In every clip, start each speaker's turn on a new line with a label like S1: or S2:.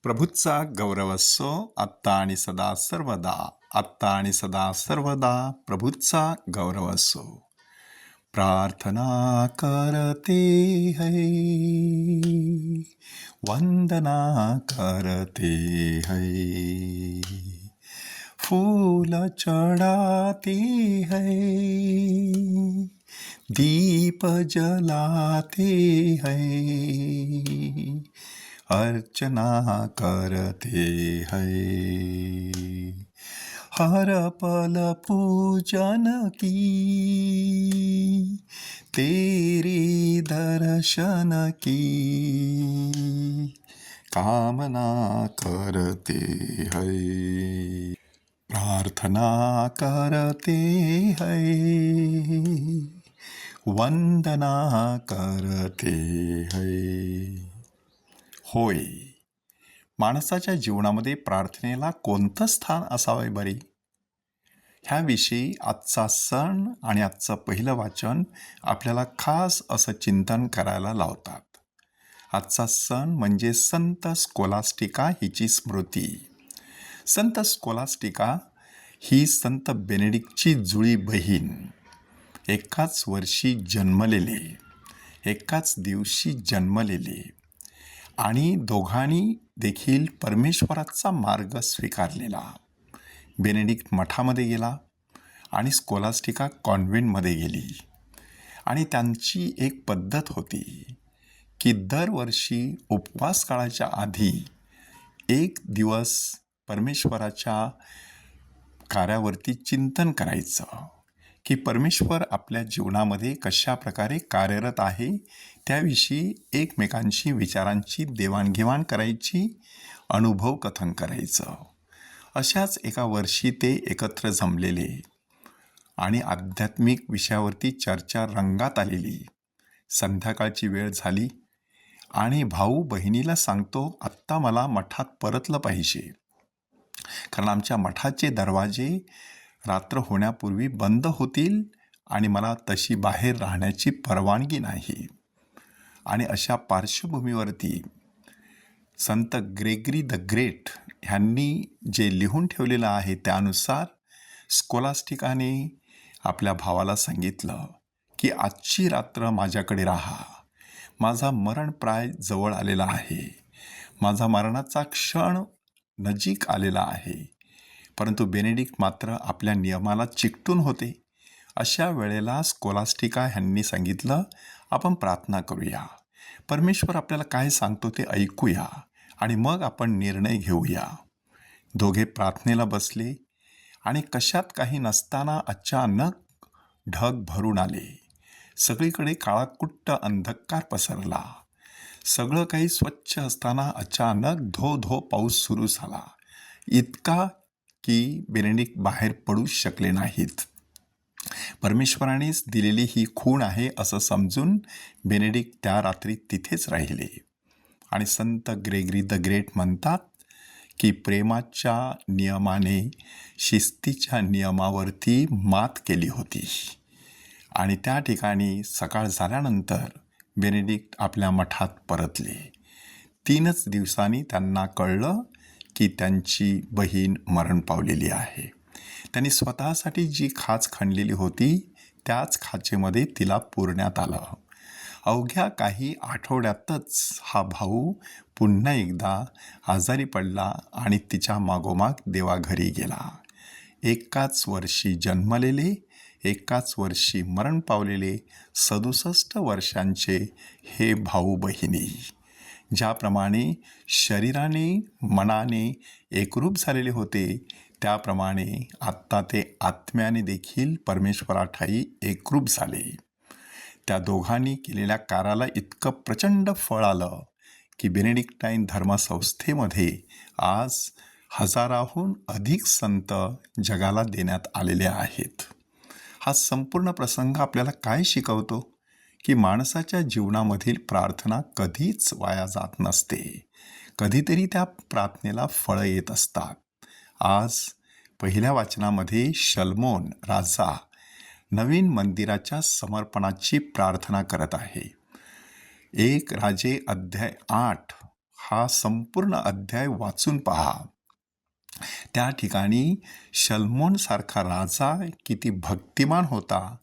S1: प्रभूचा गौरव असो आत्ता आणि सदा सर्वदा. आत्ता आणि सदा सर्वदा प्रभूचा गौरव असो. प्रार्थना करते है, वंदना करते है, फूल चढ़ाते है, दीप जलाते हैं, अर्चना करते हैं, हर पल पूजन की, तेरे दर्शन की कामना करते हैं. प्रार्थना करते हैं, वंदना करते हैं. होय, माणसाच्या जीवनामध्ये प्रार्थनेला कोणतं स्थान असावे बरे? ह्याविषयी आजचा सण आणि आजचं पहिलं वाचन आपल्याला खास असं चिंतन करायला लावतात. आजचा सण म्हणजे संत स्कोलास्टिका हिची स्मृती. संत स्कोलास्टिका ही संत बेनेडिक्टची जुळी बहीण, एकाच वर्षी जन्मलेले, एकाच दिवशी जन्मलेले आणि दोघांनी देखील परमेश्वराचा मार्ग स्वीकारलेला. बेनेडिक्ट मठामध्ये गेला आणि स्कोलास्टिका कॉन्व्हेंटमध्ये गेली. आणि त्यांची एक पद्धत होती की दरवर्षी उपवास काळाच्या आधी एक दिवस परमेश्वराच्या कार्यावरती चिंतन करायचं की परमेश्वर आपल्या जीवनामध्ये कशा प्रकारे कार्यरत आहे त्याविषयी एकमेकांशी विचारांची देवाणघेवाण करायची, अनुभव कथन करायचं. अशाच एका वर्षी ते एकत्र जमलेले आणि आध्यात्मिक विषयावरती चर्चा रंगात आलेली. संध्याकाळची वेळ झाली आणि भाऊ बहिणीला सांगतो, आत्ता मला मठात परतलं पाहिजे, कारण आमच्या मठाचे दरवाजे रात्र होण्यापूर्वी बंद होतील आणि मला तशी बाहेर राहण्याची परवानगी नाही. आणि अशा पार्श्वभूमीवरती संत ग्रेगरी द ग्रेट ह्यांनी जे लिहून ठेवलेलं आहे त्यानुसार स्कोलास्टिकाने आपल्या भावाला सांगितलं की आजची रात्र माझ्याकडे राहा, माझा मरणप्राय जवळ आलेला आहे, माझा मरणाचा क्षण नजीक आलेला आहे. परंतु बेनेडिक्ट मात्र आपल्या नियमाला चिकटून होते. अशा वेळेला स्कोलास्टिका ह्यांनी सांगितलं, आपण प्रार्थना करूया, परमेश्वर आपल्याला काय सांगतो ते ऐकूया आणि मग आपण निर्णय घेऊया. दोघे प्रार्थनेला बसले आणि कशात काही नसताना अचानक ढग भरून आले. सगळीकडे काळाकुट्ट अंधकार पसरला. सगळं काही स्वच्छ असताना अचानक धो धो पाऊस सुरू झाला, इतका की बेनेडिक्ट बाहेर पडू शकले नाहीत. परमेश्वरानेच दिलेली ही खूण आहे असं समजून बेनेडिक्ट त्या रात्री तिथेच राहिले. आणि संत ग्रेगरी द ग्रेट म्हणतात की प्रेमाच्या नियमाने शिस्तीच्या नियमावरती मात केली होती. आणि त्या ठिकाणी सकाळ झाल्यानंतर बेनेडिक्ट आपल्या मठात परतले. 3च दिवसांनी त्यांना कळलं की त्यांची बहीण मरण पावलेली आहे. त्यांनी स्वतःसाठी जी खाच खणलेली होती त्याच खाचेमध्ये तिला पुरण्यात आलं. अवघ्या काही आठवड्यातच हा भाऊ पुन्हा एकदा आजारी पडला आणि तिच्या मागोमाग देवाघरी गेला. एकाच वर्षी जन्मलेले, एकाच वर्षी मरण पावलेले 67 वर्षांचे हे भाऊ बहिणी, ज्याप्रमाणे शरीराने मनाने एकरूप झालेले होते त्याप्रमाणे आत्ता ते आत्म्याने देखील परमेश्वराठाई एकरूप झाले. त्या दोघांनी केलेल्या कार्याला इतकं प्रचंड फळ आलं की बेनेडिक्टाईन धर्मसंस्थेमध्ये आज 1000हून अधिक संत जगाला देण्यात आलेले आहेत. हा संपूर्ण प्रसंग आपल्याला काय शिकवतो की माणसाच्या जीवनामधील प्रार्थना कधीच वाया जात नसते. कधीतरी त्या प्रार्थनेला फळं येत असतात. आज पहिल्या वाचनामध्ये शल्मोन राजा नवीन मंदिराच्या समर्पणाची प्रार्थना करत आहे. 1 राजे अध्याय 8 हा संपूर्ण अध्याय वाचून पहा. त्या ठिकाणी शल्मोनसारखा राजा किती भक्तिमान होता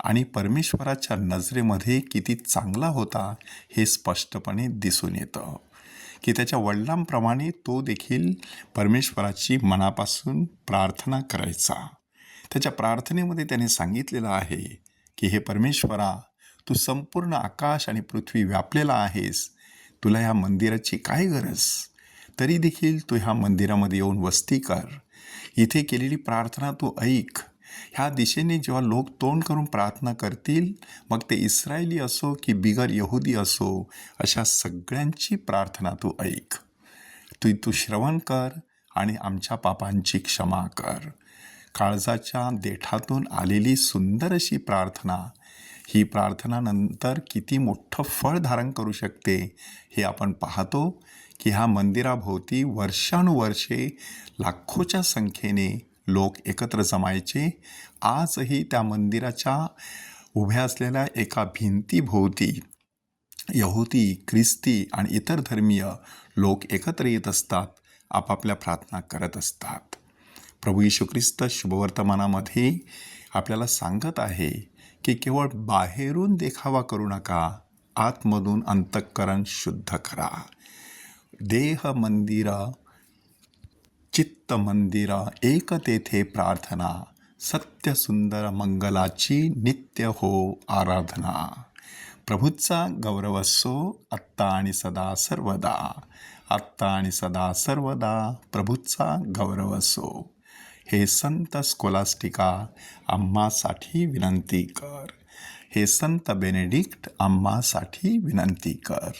S1: आणि परमेश्वराच्या नजरेमध्ये किती चांगला होता हे स्पष्टपणे दिसून येतं की त्याच्या वडिलांप्रमाणे तो देखील परमेश्वराची मनापासून प्रार्थना करायचा. त्याच्या प्रार्थनेमध्ये त्याने सांगितलेलं आहे की हे परमेश्वरा, तू संपूर्ण आकाश आणि पृथ्वी व्यापलेला आहेस, तुला ह्या मंदिराची काय गरज, तरी देखील तू ह्या मंदिरामध्ये येऊन वस्ती कर. इथे केलेली प्रार्थना तू ऐक. ह्या दिशेने जेव्हा लोक तोंड करून प्रार्थना करतील, मग ते इस्रायली असो की बिगर यहुदी असो, अशा सगळ्यांची प्रार्थना तू ऐक. तू श्रवण कर आणि आमच्या पापांची क्षमा कर. काळजाच्या देठातून आलेली सुंदर अशी प्रार्थना, ही प्रार्थना नंतर किती मोठं फळ धारण करू शकते हे आपण पाहतो की ह्या मंदिराभोवती वर्षानुवर्षे लाखोच्या संख्येने लोक एकत्र जमायचे. आजही त्या मंदिराच्या उभ्या असलेल्या एका भिंतीभोवती यहुदी, ख्रिस्ती आणि इतर धर्मीय लोक एकत्र येत असतात, आपापल्या प्रार्थना करत असतात. प्रभू येशू ख्रिस्त शुभवर्तमानामध्ये आपल्याला सांगत आहे की केवळ बाहेरून देखावा करू नका, आतमधून अंतःकरण शुद्ध करा. देह मंदिर, चित्त मंदिर, एक तेथे प्रार्थना, सत्य सुंदर मंगलाची नित्य हो आराधना. प्रभूचा गौरव असो आत्ता आणि सदा सर्वदा. आत्ता आणि सदा सर्वदा प्रभूचा गौरव असो. हे संत स्कोलास्टिका, आम्हासाठी विनंती कर. हे संत बेनेडिक्ट, आम्हासाठी विनंती कर.